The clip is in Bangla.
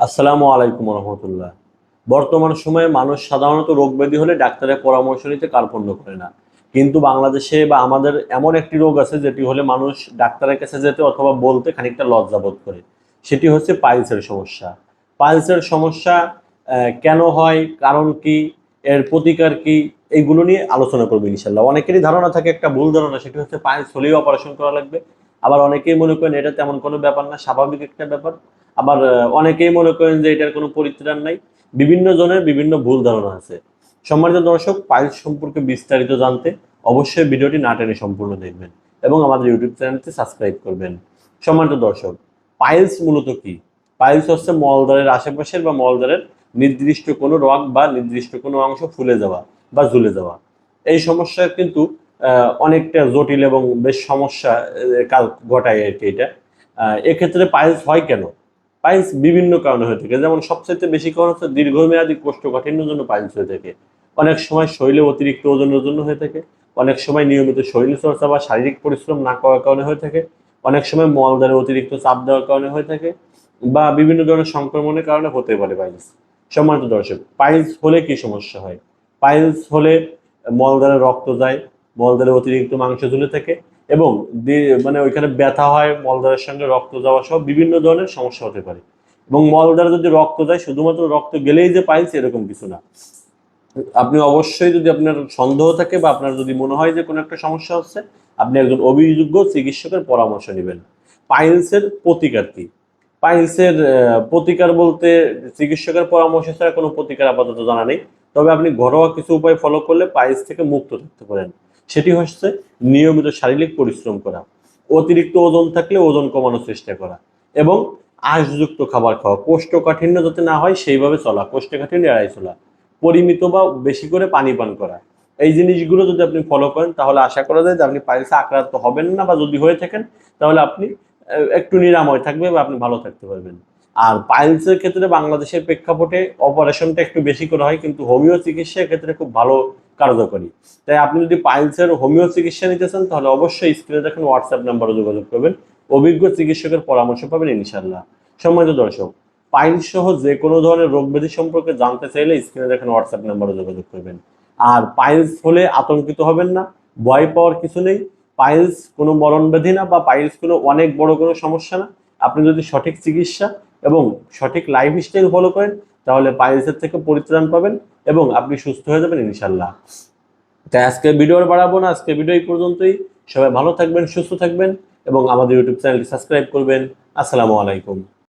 আসসালামু আলাইকুম রহমতুল্লাহ। বর্তমান সময়ে মানুষ সাধারণত রোগ ব্যাধি হলে ডাক্তারের পরামর্শ নিতে কার্পণ্য করে না, কিন্তু বাংলাদেশে বা আমাদের এমন একটি রোগ আছে যেটি হলে মানুষ ডাক্তারের কাছে যেতে অথবা বলতে খানিকটা লজ্জা বোধ করে। সেটি হচ্ছে পাইলসের সমস্যা। পাইলসের সমস্যা কেন হয়, কারণ কি, এর প্রতিকার কি, এইগুলো নিয়ে আলোচনা করবো ইনশাল্লাহ। অনেকেরই ধারণা থাকে, একটা ভুল ধারণা, সেটি হচ্ছে পাইলস হলেই অপারেশন করা লাগবে। আবার অনেকেই মনে করেন এটা তেমন কোনো ব্যাপার না, স্বাভাবিক একটা ব্যাপার। আবার অনেকেই মনে করেন যে এটার কোনো পরিত্রাণ নাই। বিভিন্ন জনের বিভিন্ন ভুল ধারণা আছে। সম্মানিত দর্শক, পাইলস সম্পর্কে বিস্তারিত জানতে অবশ্যই ভিডিওটি না টেনে সম্পূর্ণ দেখবেন এবং আমাদের ইউটিউব চ্যানেলটি সাবস্ক্রাইব করবেন। সম্মানিত দর্শক, পাইলস মূলত কি? পাইলস হচ্ছে মলদ্বারের আশেপাশের বা মলদ্বারের নির্দিষ্ট কোনো রগ বা নির্দিষ্ট কোনো অংশ ফুলে যাওয়া বা ঝুলে যাওয়া। এই সমস্যা কিন্তু অনেকটা জটিল এবং বেশ সমস্যা ঘটায় আর কি এটা। এক্ষেত্রে পাইলস হয় কেন? পাইলস বিভিন্ন কারণে হয়ে থাকে, যেমন সবচেয়ে বেশি কারণ হচ্ছে দীর্ঘমেয়াদী কোষ্ঠকাঠিন্যের জন্য পাইলস হয়ে থাকে। অনেক সময় শরীরে অতিরিক্ত ওজনের জন্য হয়ে থাকে। অনেক সময় নিয়মিত শরীর চর্চা বা শারীরিক পরিশ্রম না করার কারণে হয়ে থাকে। অনেক সময় মলদ্বারে অতিরিক্ত চাপ দেওয়ার কারণে হয়ে থাকে, বা বিভিন্ন ধরনের সংক্রমণের কারণে হতে পারে পাইলস। সম্মানিত দর্শক, পাইলস হলে কি সমস্যা হয়? পাইলস হলে মলদ্বারে রক্ত যায়, মলদ্বারে অতিরিক্ত মাংস ঝুলে থাকে এবং মানে ওইখানে ব্যথা হয়, মলদ্বারের সঙ্গে রক্ত যাওয়া সহ বিভিন্ন ধরনের সমস্যা হতে পারে। এবং মলদ্বারে যদি রক্ত যায়, শুধুমাত্র রক্ত গেলেই যে পাইলস এরকম কিছু না। আপনি অবশ্যই, যদি আপনার সন্দেহ থাকে বা আপনার যদি মনে হয় যে কোনো একটা সমস্যা হচ্ছে, আপনি একজন অভিযোগ্য চিকিৎসকের পরামর্শ নেবেন। পাইলসের প্রতিকার কি? পাইলসের প্রতিকার বলতে চিকিৎসকের পরামর্শ ছাড়া কোনো প্রতিকার আপাতত জানা নেই। তবে আপনি ঘরোয়া কিছু উপায় ফলো করলে পাইলস থেকে মুক্ত থাকতে পারেন। সেটি হচ্ছে নিয়মিত শারীরিক পরিশ্রম করা, অতিরিক্ত ওজন থাকলে ওজন কমানোর চেষ্টা করা এবং আঁশযুক্ত খাবার খাওয়া, কোষ্ঠকাঠিন্য যাতে না হয় সেইভাবে চলা, কোষ্ঠকাঠিন্য এড়াই চলা, পরিমিত বা বেশি করে পানি পান করা। এই জিনিসগুলো যদি আপনি ফলো করেন তাহলে আশা করা যায় যে আপনি পাইলসে আক্রান্ত হবেন না, বা যদি হয়ে থাকেন তাহলে আপনি একটু নিরাময় থাকবে বা আপনি ভালো থাকতে পারবেন। আর পাইলসের ক্ষেত্রে বাংলাদেশের প্রেক্ষাপটে অপারেশনটা একটু বেশি করা হয়, কিন্তু হোমিও চিকিৎসার ক্ষেত্রে খুব ভালো কার্যকরী। তাই আপনি যদি পাইলসের হোমিও চিকিৎসা নিতে চান তাহলে অবশ্যই স্ক্রিনে দেখেন হোয়াটসঅ্যাপ নাম্বারে যোগাযোগ করবেন। অভিজ্ঞ চিকিৎসকের পরামর্শ পাবেন ইনশাল্লাহ। সম্মানিত দর্শক, পাইলস সহ যে কোনো ধরনের রোগ ব্যাধি সম্পর্কে জানতে চাইলে স্ক্রিনে দেখেন হোয়াটসঅ্যাপ নাম্বারে যোগাযোগ করবেন। আর পাইলস হলে আতঙ্কিত হবেন না, ভয় পাওয়ার কিছু নেই। পাইলস কোনো মরণ ব্যাধি না, বা পাইলস কোনো অনেক বড় কোনো সমস্যা না। আপনি যদি সঠিক চিকিৎসা এবং সঠিক লাইফস্টাইল ফলো করেন তাহলে পাইলসের থেকে পরিত্রাণ পাবেন এবং আপনি সুস্থ হয়ে যাবেন ইনশাল্লাহ। তাই আজকে ভিডিও আর বাড়াবো না, আজকে ভিডিও এই পর্যন্তই। সবাই ভালো থাকবেন, সুস্থ থাকবেন এবং আমাদের ইউটিউব চ্যানেলটি সাবস্ক্রাইব করবেন। আসসালামু আলাইকুম।